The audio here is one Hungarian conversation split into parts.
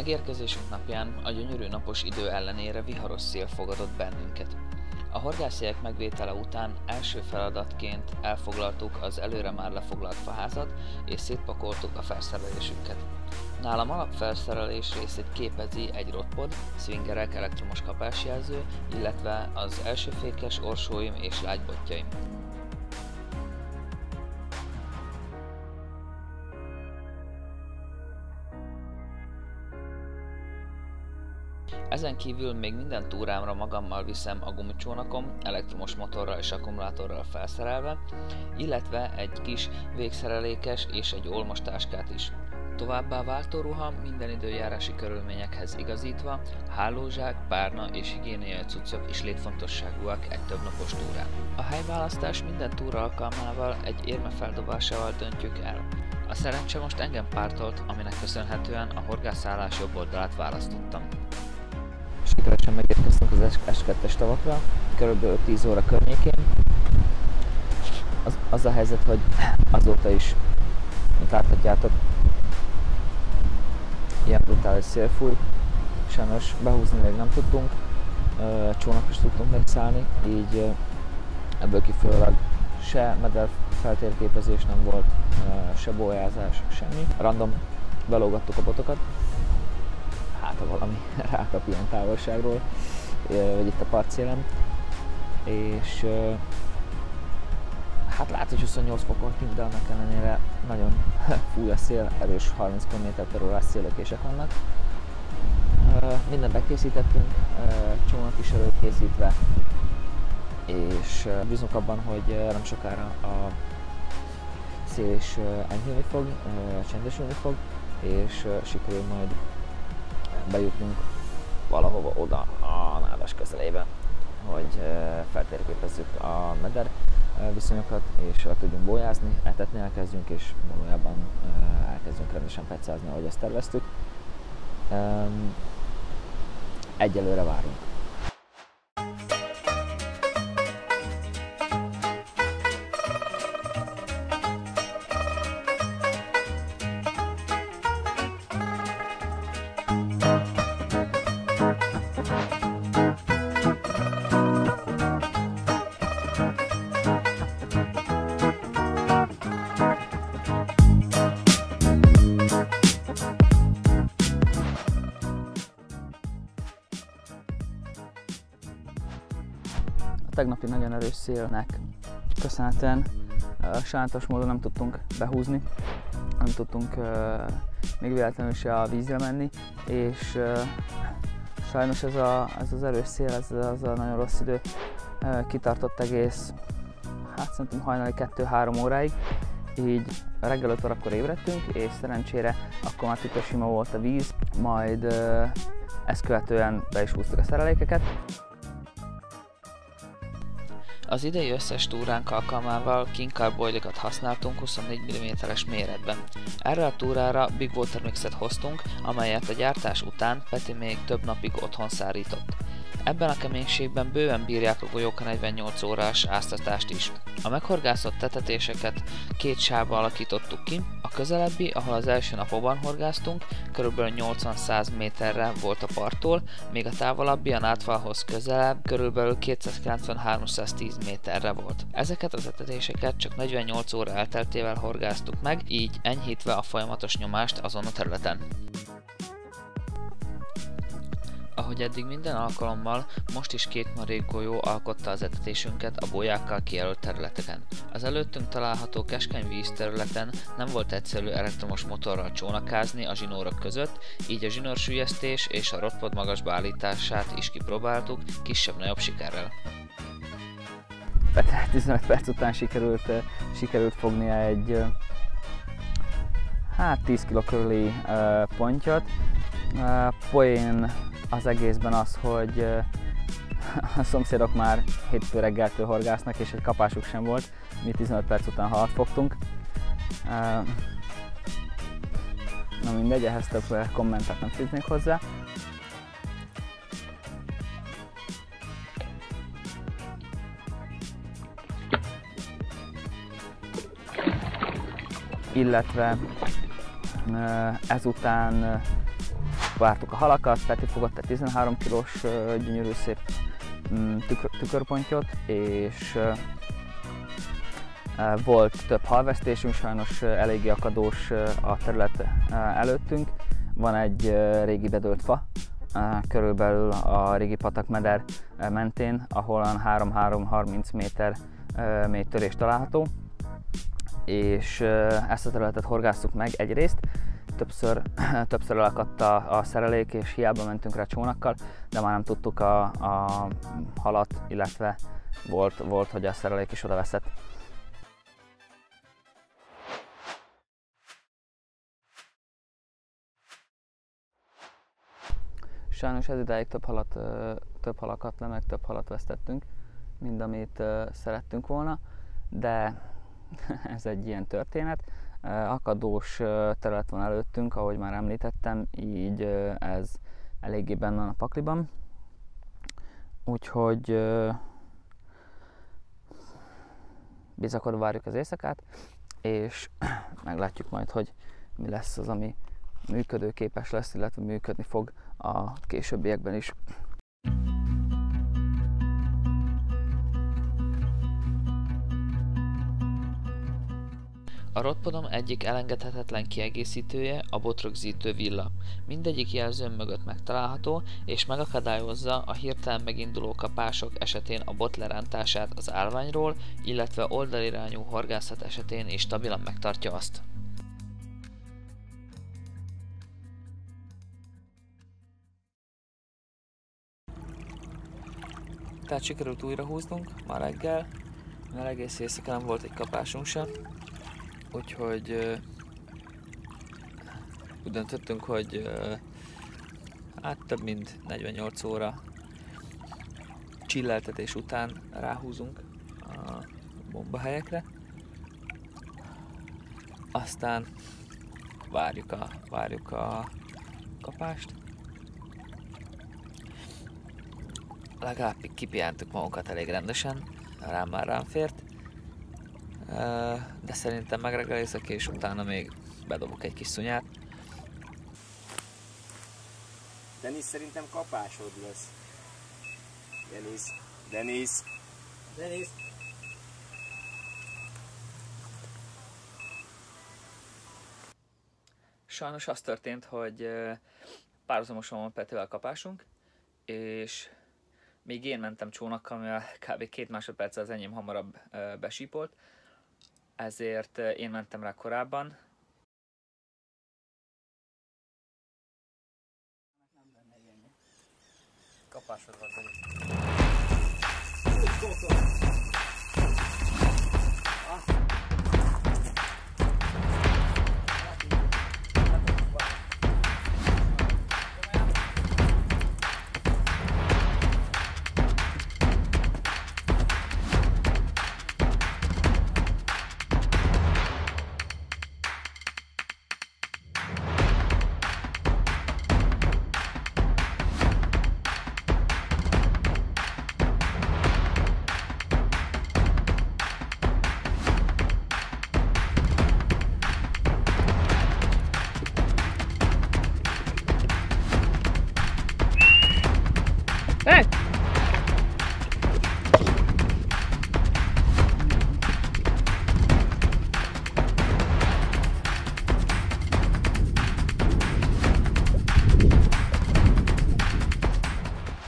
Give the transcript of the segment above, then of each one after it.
Megérkezésünk napján a gyönyörű napos idő ellenére viharos szél fogadott bennünket. A horgászjegyek megvétele után első feladatként elfoglaltuk az előre már lefoglalt faházat és szétpakoltuk a felszerelésünket. Nálam alapfelszerelés részét képezi egy rotpod, swingerek, elektromos kapásjelző, illetve az elsőfékes orsóim és lágybotjaim. Ezen kívül még minden túrámra magammal viszem a gumicsónakom, elektromos motorral és akkumulátorral felszerelve, illetve egy kis végszerelékes és egy olmos táskát is. Továbbá váltóruha minden időjárási körülményekhez igazítva, hálózsák, párna és higiéniai cuccok is létfontosságúak egy többnapos túrán. A helyválasztás minden túra alkalmával egy érme feldobásával döntjük el. A szerencse most engem pártolt, aminek köszönhetően a horgászállás jobb oldalát választottam. Sikeresen megérkeztünk az S2-es tavakra, kb. 10 óra környékén. Az a helyzet, hogy azóta is, mint láthatjátok, ilyen brutális szél fúj. Sajnos behúzni még nem tudtunk, csónak is tudtunk megszállni, így ebből kifolyólag se meder feltérképezés nem volt, se bolyázás, semmi. Random belógattuk a botokat, ha valami rákap ilyen távolságról, vagy itt a partszélen, és hát látod, hogy 28 fokon kint, de annak ellenére nagyon fúj a szél, erős 30 km/h szélökések vannak. Mindent bekészítettünk, csónak is előkészítve, és bízunk abban, hogy nem sokára a szél is enyhülni fog, csendesülni fog, és sikerül majd bejutnunk valahova oda a nádas közelében, hogy feltérképezzük a meder viszonyokat, és el tudjunk bolyázni, etetni elkezdjünk, és valójában elkezdjünk rendesen pecázni, ahogy ezt terveztük. Egyelőre várunk. A tegnapi nagyon erős szélnek köszönhetően sajnálatos módon nem tudtunk behúzni, nem tudtunk még véletlenül se a vízre menni, és sajnos ez az erős szél, ez a nagyon rossz idő kitartott egész, hát szerintem hajnali 2-3 óráig, így reggel 5 órakor ébredtünk, és szerencsére akkor már tükör sima volt a víz, majd ezt követően be is húztuk a szerelékeket. Az idei összes túránk alkalmával King Carboilikat használtunk 24 mm-es méretben. Erre a túrára Big Water Mixet hoztunk, amelyet a gyártás után Peti még több napig otthon szárított. Ebben a keménységben bőven bírják a golyók a 48 órás áztatást is. A meghorgászott tetetéseket 2 sávba alakítottuk ki, a közelebbi, ahol az első napokban horgáztunk, kb. 80-100 méterre volt a parttól, míg a távolabbi a nátfalhoz közelebb, kb. 290-310 méterre volt. Ezeket az tetetéseket csak 48 óra elteltével horgáztuk meg, így enyhítve a folyamatos nyomást azon a területen. Ahogy eddig minden alkalommal, most is 2 marék golyó alkotta az etetésünket a bolyákkal kijelölt területeken. Az előttünk található keskeny vízterületen nem volt egyszerű elektromos motorral csónakázni a zsinórok között, így a zsinórsüllyesztés és a rotpod magasba állítását is kipróbáltuk, kisebb-nagyobb sikerrel. 15 perc után sikerült fognia egy 10 kg körüli pontyot. Poén az egészben az, hogy a szomszédok már hétfő reggeltől horgásznak, és egy kapásuk sem volt. Mi 15 perc után halat fogtunk. Na mindegy, ehhez több kommentet nem fűznék hozzá. Illetve ezután vártuk a halakat, Peti fogott egy 13 kilós gyönyörű szép tükörpontyot, és volt több halvesztésünk, sajnos eléggé akadós a terület előttünk. Van egy régi bedőlt fa, körülbelül a régi patakmeder mentén, ahol 3-30 méter mély törés található, és ezt a területet horgásztuk meg egyrészt, többször elakadt a szerelék, és hiába mentünk rá csónakkal, de már nem tudtuk a halat, illetve volt, hogy a szerelék is odaveszett. Sajnos ez idáig több halakat meg több halat vesztettünk, mint amit szerettünk volna, de ez egy ilyen történet. Akadós terület van előttünk, ahogy már említettem, így ez eléggé benne van a pakliban. Úgyhogy bizakodva várjuk az éjszakát, és meglátjuk majd, hogy mi lesz az, ami működőképes lesz, illetve működni fog a későbbiekben is. A rotpodom egyik elengedhetetlen kiegészítője a botrögzítő villa. Mindegyik jelzőm mögött megtalálható, és megakadályozza a hirtelen meginduló kapások esetén a bot lerántását az állványról, illetve oldalirányú horgászat esetén is stabilan megtartja azt. Tehát sikerült újra húznunk ma reggel, mert egész éjszaka nem volt egy kapásunk sem. Úgyhogy úgy döntöttünk, hogy hát több mint 48 óra csilleltetés után ráhúzunk a bombahelyekre. Aztán várjuk a kapást. Legalább kipihentük magunkat elég rendesen, rám fért. De szerintem megreggelizek, és utána még bedobok egy kis szunyát. Denis, szerintem kapásod lesz. Denis. Sajnos az történt, hogy párhuzamosan van Petivel kapásunk, és még én mentem csónakkal, mivel kb. 2 másodperccel az enyém hamarabb besípolt, ezért én mentem rá korábban. Kapásod van, Denis. Hey!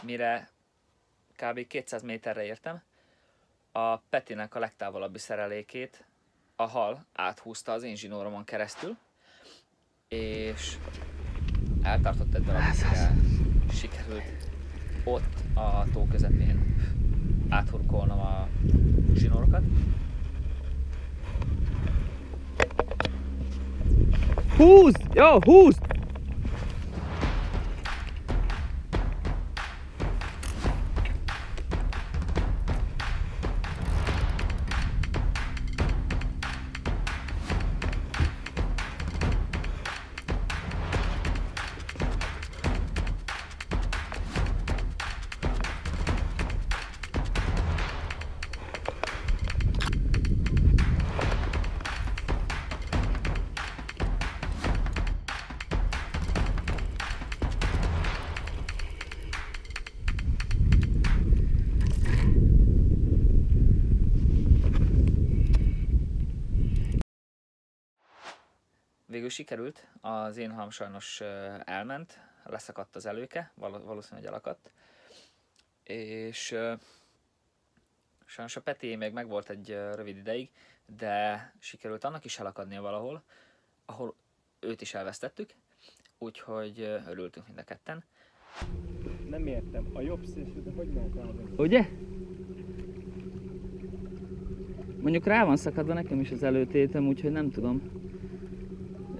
Mire kb. 200 méterre értem, a Petinek a legtávolabbi szerelékét a hal áthúzta az én zsinóromon keresztül, és eltartott egy darabig, sikerült ott a tó közepén áthurkolnom a zsinórokat. Húzd! Jó, húzd! végül sikerült, az én halom sajnos elment, leszakadt az előke, valószínűleg elakadt, és sajnos a Peti még megvolt egy rövid ideig, de sikerült annak is elakadnia valahol, ahol őt is elvesztettük, úgyhogy örültünk mind a ketten. Nem értem, a jobb szélső, de hogy nem rád? Ugye? Mondjuk rá van szakadva nekem is az előtétem, úgyhogy nem tudom.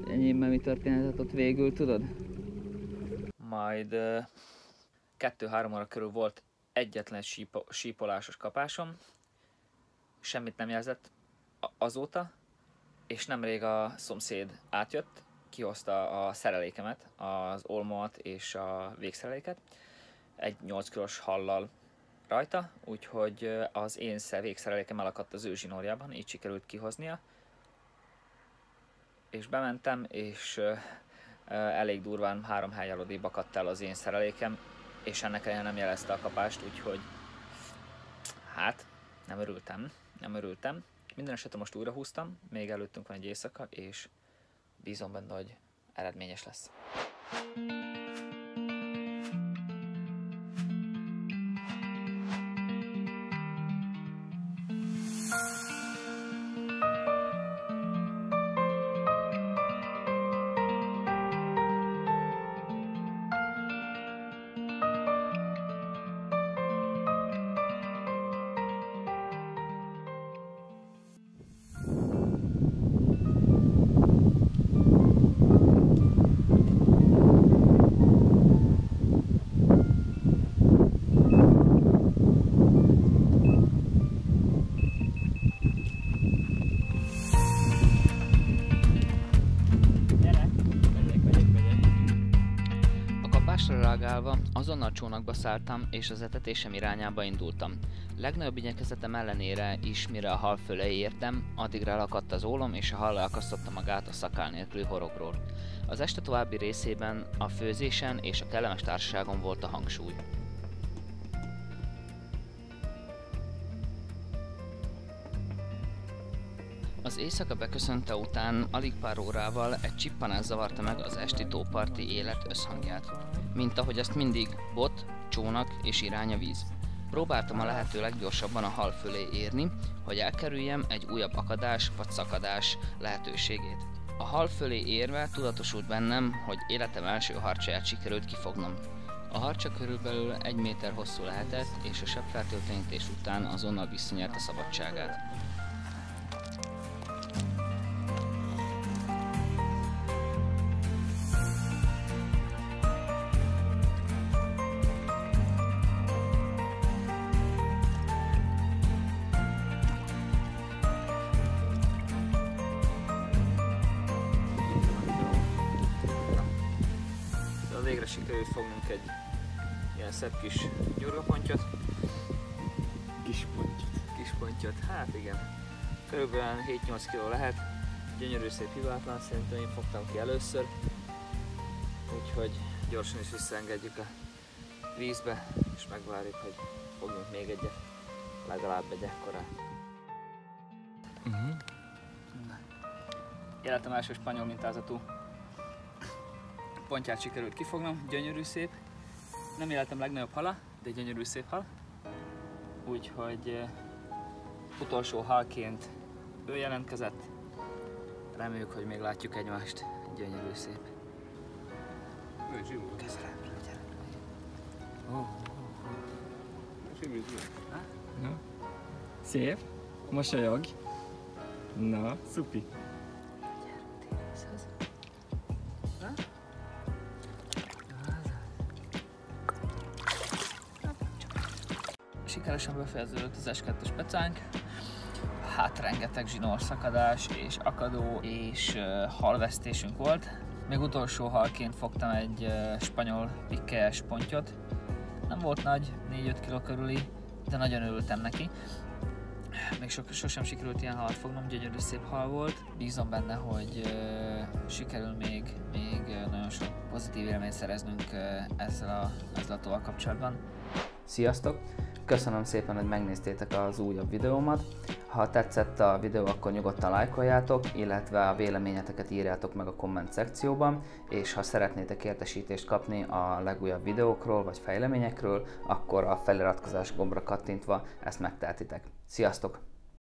Enyémben mi történhetett ott végül, tudod? Majd 2-3 óra körül volt egyetlen sípolásos kapásom. Semmit nem jelzett azóta, és nemrég a szomszéd átjött, kihozta a szerelékemet, az olmomat és a végszereléket. Egy 8 kilós hallal rajta, úgyhogy az én végszerelékem elakadt az ő zsinórjában, így sikerült kihoznia. És bementem, és elég durván 3 helyen odébb akadt el az én szerelékem, és ennek ellenére nem jelezte a kapást, úgyhogy hát nem örültem. Minden esetre most újra húztam, még előttünk van egy éjszaka, és bízom benne, hogy eredményes lesz. Reagálva azonnal csónakba szálltam, és az etetésem irányába indultam. Legnagyobb igyekezetem ellenére is, mire a hal fölé értem, addigra elakadt az ólom, és a hal elakasztotta magát a szakál nélküli horogról. Az este további részében a főzésen és a kellemes társaságon volt a hangsúly. Az éjszaka beköszönte után alig pár órával egy csippanás zavarta meg az esti tóparti élet összhangját. Mint ahogy azt mindig, bot, csónak és irány a víz. Próbáltam a lehető leggyorsabban a hal fölé érni, hogy elkerüljem egy újabb akadás vagy szakadás lehetőségét. A hal fölé érve tudatosult bennem, hogy életem első harcsaját sikerült kifognom. A harcsa körülbelül 1 méter hosszú lehetett, és a sebbfertőtlenítés után azonnal visszanyerte szabadságát. Végre sikerült fognunk egy ilyen szebb kis gyurgapontyot. Kis pontyot, hát igen. Körülbelül 7-8 kg lehet. Gyönyörű szép hibátlan, szerintem én fogtam ki először. Úgyhogy gyorsan is visszaengedjük a vízbe, és megvárjuk, hogy fogjunk még egyet, legalább egy ekkorát. Életem első spanyol mintázatú pontyát sikerült kifognom, gyönyörű szép. Nem életem legnagyobb hala, de gyönyörű szép hal. Úgyhogy utolsó halként ő jelentkezett. Reméljük, hogy még látjuk egymást. Gyönyörű szép. Köszönöm, gyere. Szép, mosolyog. Na, szupi. Sikeresen befejeződött az S2-es pecánk. Hát rengeteg zsinórszakadás és akadó és halvesztésünk volt. Még utolsó halként fogtam egy spanyol pikkelyes pontyot. Nem volt nagy, 4-5 kg körüli, de nagyon örültem neki. Még sosem sikerült ilyen halat fognom, gyönyörű szép hal volt. Bízom benne, hogy sikerül még nagyon sok pozitív élményt szereznünk ezzel a toval kapcsolatban. Sziasztok! Köszönöm szépen, hogy megnéztétek az újabb videómat. Ha tetszett a videó, akkor nyugodtan lájkoljátok, illetve a véleményeteket írjátok meg a komment szekcióban, és ha szeretnétek értesítést kapni a legújabb videókról vagy fejleményekről, akkor a feliratkozás gombra kattintva ezt megtehetitek. Sziasztok!